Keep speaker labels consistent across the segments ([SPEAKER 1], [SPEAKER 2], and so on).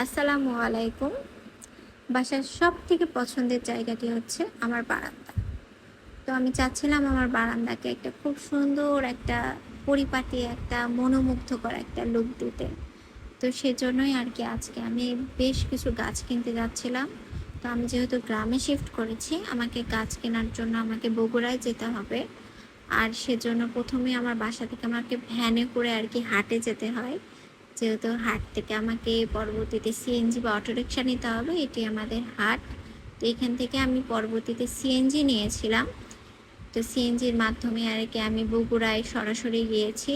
[SPEAKER 1] আসসালামু আলাইকুম। বাসার সবথেকে পছন্দের জায়গাটি হচ্ছে আমার বারান্দা। তো আমি চাচ্ছিলাম আমার বারান্দাকে একটা খুব সুন্দর একটা পরিপাটি একটা মনোমুগ্ধকর একটা লুক দিতে। তো সেজন্যই আরকি আজকে আমি বেশ কিছু গাছ কিনতে যাচ্ছিলাম। তো আমি যেহেতু গ্রামে শিফট করেছি, আমাকে গাছ কেনার জন্য আমাকে বগুড়ায় যেতে হবে। আর সেজন্য ১ম এই আমার বাসা থেকে আমাকে ভ্যানে করে আরকি হাটে যেতে হয়। যেহেতু হাট থেকে আমাকে পরবর্তীতে সিএনজি বা অটোরিকশা নিতে হবে, এটি আমাদের হাট। তো এখান থেকে আমি পরবর্তীতে সিএনজি নিয়েছিলাম। তো সিএনজির মাধ্যমে আরকি আমি বগুড়ায় সরাসরি গিয়েছি।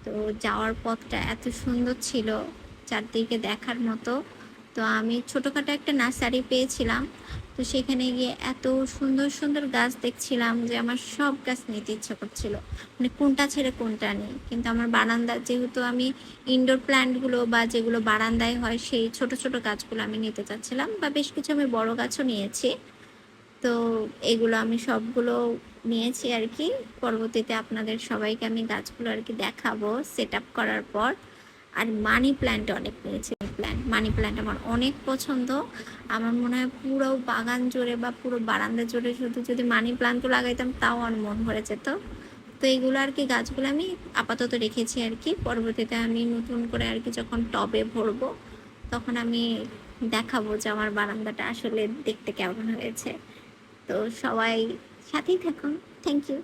[SPEAKER 1] তো যাওয়ার পথটা এত সুন্দর ছিল, চারদিকে দেখার মতো। তো আমি ছোটোখাটো একটা নার্সারি পেয়েছিলাম। তো সেখানে গিয়ে এত সুন্দর সুন্দর গাছ দেখছিলাম যে আমার সব গাছ নিতে ইচ্ছা করছিল, মানে কোনটা ছেড়ে কোনটা নেই। কিন্তু আমার বারান্দা যেহেতু আমি ইনডোর প্ল্যান্টগুলো বা যেগুলো বারান্দায় হয় সেই ছোট ছোট গাছগুলো আমি নিতে চাচ্ছিলাম, বা বেশ কিছু আমি বড় গাছও নিয়েছি। তো এগুলো আমি সবগুলো নিয়েছি আর কি। পরবর্তীতে আপনাদের সবাইকে আমি গাছগুলো আর কি দেখাবো সেট আপ করার পর। আর মানি প্ল্যান্ট অনেক নিয়েছি। মানি প্ল্যান্ট আমার অনেক পছন্দ। আমার মনে হয় পুরো বাগান জুড়ে বা পুরো বারান্দা জুড়ে শুধু যদি মানি প্ল্যান্টও লাগাইতাম তাও আমার মন ভরে যেত। তো এগুলো আর কি গাছগুলো আমি আপাতত রেখেছি আর কি। পরবর্তীতে আমি নতুন করে আর কি যখন টবে ভরবো তখন আমি দেখাবো যে আমার বারান্দাটা আসলে দেখতে কেমন হয়েছে। তো সবাই সাথেই থাকুন। Thank you.